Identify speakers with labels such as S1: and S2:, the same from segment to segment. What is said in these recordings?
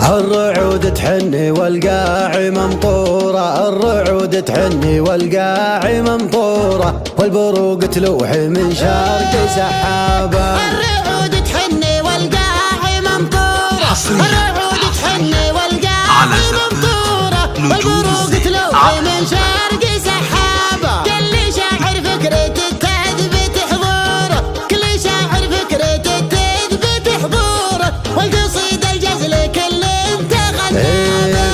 S1: الرعود تحني والقاعي ممطورة، الرعود تحني والقاعي ممطورة، والبروق تلوحي من شرق سحابة.
S2: الرعود تحني والقاعي ممطورة، الرعود تحني والقاعي ممطورة، والبروق تلوحي من شرق سحابة. كل شاعر فكرته تثبت حضوره، كل شاعر فكرته تثبت حضوره، والقصيد الجزل كل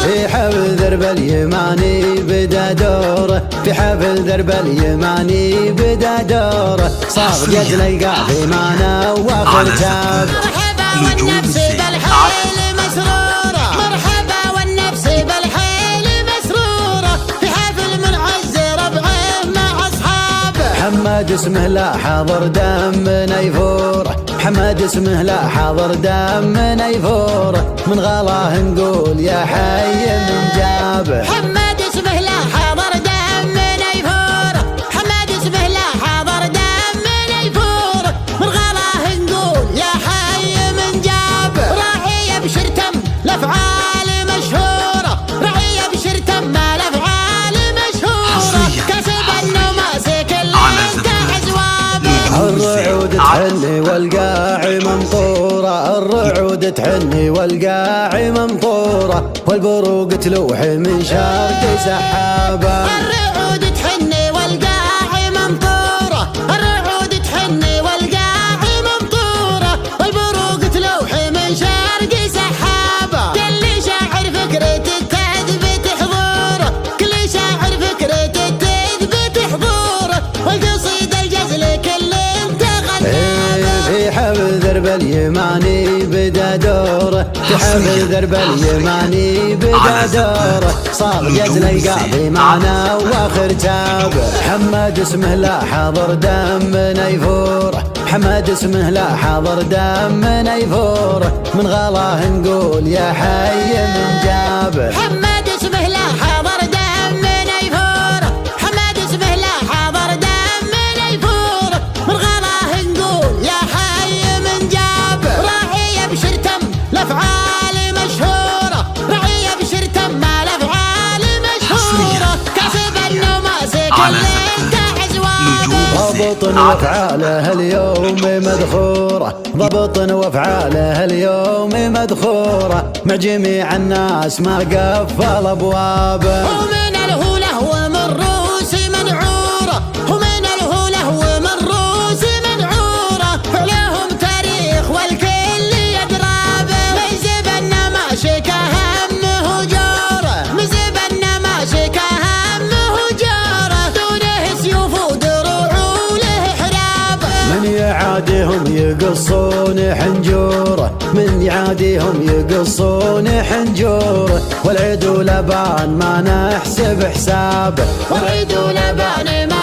S1: في حفل درب اليماني بدا دوره، في حفل درب اليماني بدا دوره، صار جزل القافي معنا واخر تاب.
S2: مرحبا والنفس بالحيل مسرورة، مرحبا والنفس بالحيل مسرورة، في حفل منعز ربعه مع أصحابه.
S1: محمد اسمه لا حاضر دم نيفوره، محمد اسمه لا حاضر دم نيفوره، من غلاه نقول يا حي من جابه.
S2: محمد اسمه لا حاضر دم نيفوره، محمد اسمه لا حاضر دم نيفوره، من غلاه نقول يا حي من جابه. راعي ابشر تم الافعال مشهوره، راعي ابشر تم الافعال مشهوره، كسب النماسك اللي انتهز وابه.
S1: الرعود تحني والقاعي ممطورة، الرعود تحني والقاعي ممطورة، والبروق تلوحي من شرق سحابة.
S2: الرعود تحني والقاعي ممطورة، الرعود تحني والقاعي ممطورة، والبروق تلوحي من شرق سحابة. كل شاعر فكرته تثبت حضوره، كل شاعر فكرته تثبت حضوره، والقصيد الجزل كل
S1: في حفل درب اليماني بدا دوره، في حفل درب اليماني بدا دوره، صار جزل القافي معنا واخر تاب. محمد اسمه لا حاضر دم نيفوره، محمد اسمه لا حاضر دم نيفوره، من غلاه نقول يا حي من جابه.
S2: محمد اسمه لا حاضر دم نيفوره، محمد اسمه لا حاضر دم نيفوره، من غلاه نقول يا حي من جابه. راعي ابشر تم الافعال مشهوره، راعي ابشر تم الافعال مشهوره، كسب النماسك اللي انتهز وابه.
S1: ضبط وافعاله اليوم مذخوره، ضبط وافعاله اليوم مذخوره، مع جميع الناس ما قفل ابوابه.
S2: ومن الهو من روس منعوره، ومن الهو من روس منعوره، عليهم تاريخ والكل يدرابه. من زبنا ماشيك همه جاره، من زبنا ماشيك همه جاره، دونه سيوف ودروع وله حرابه.
S1: من يعاديهم يقصون حنجوره، من يعاديهم يقصون حنجوره، والعيد ولبان ما نحسب حسابه،
S2: والعيد ولبان ما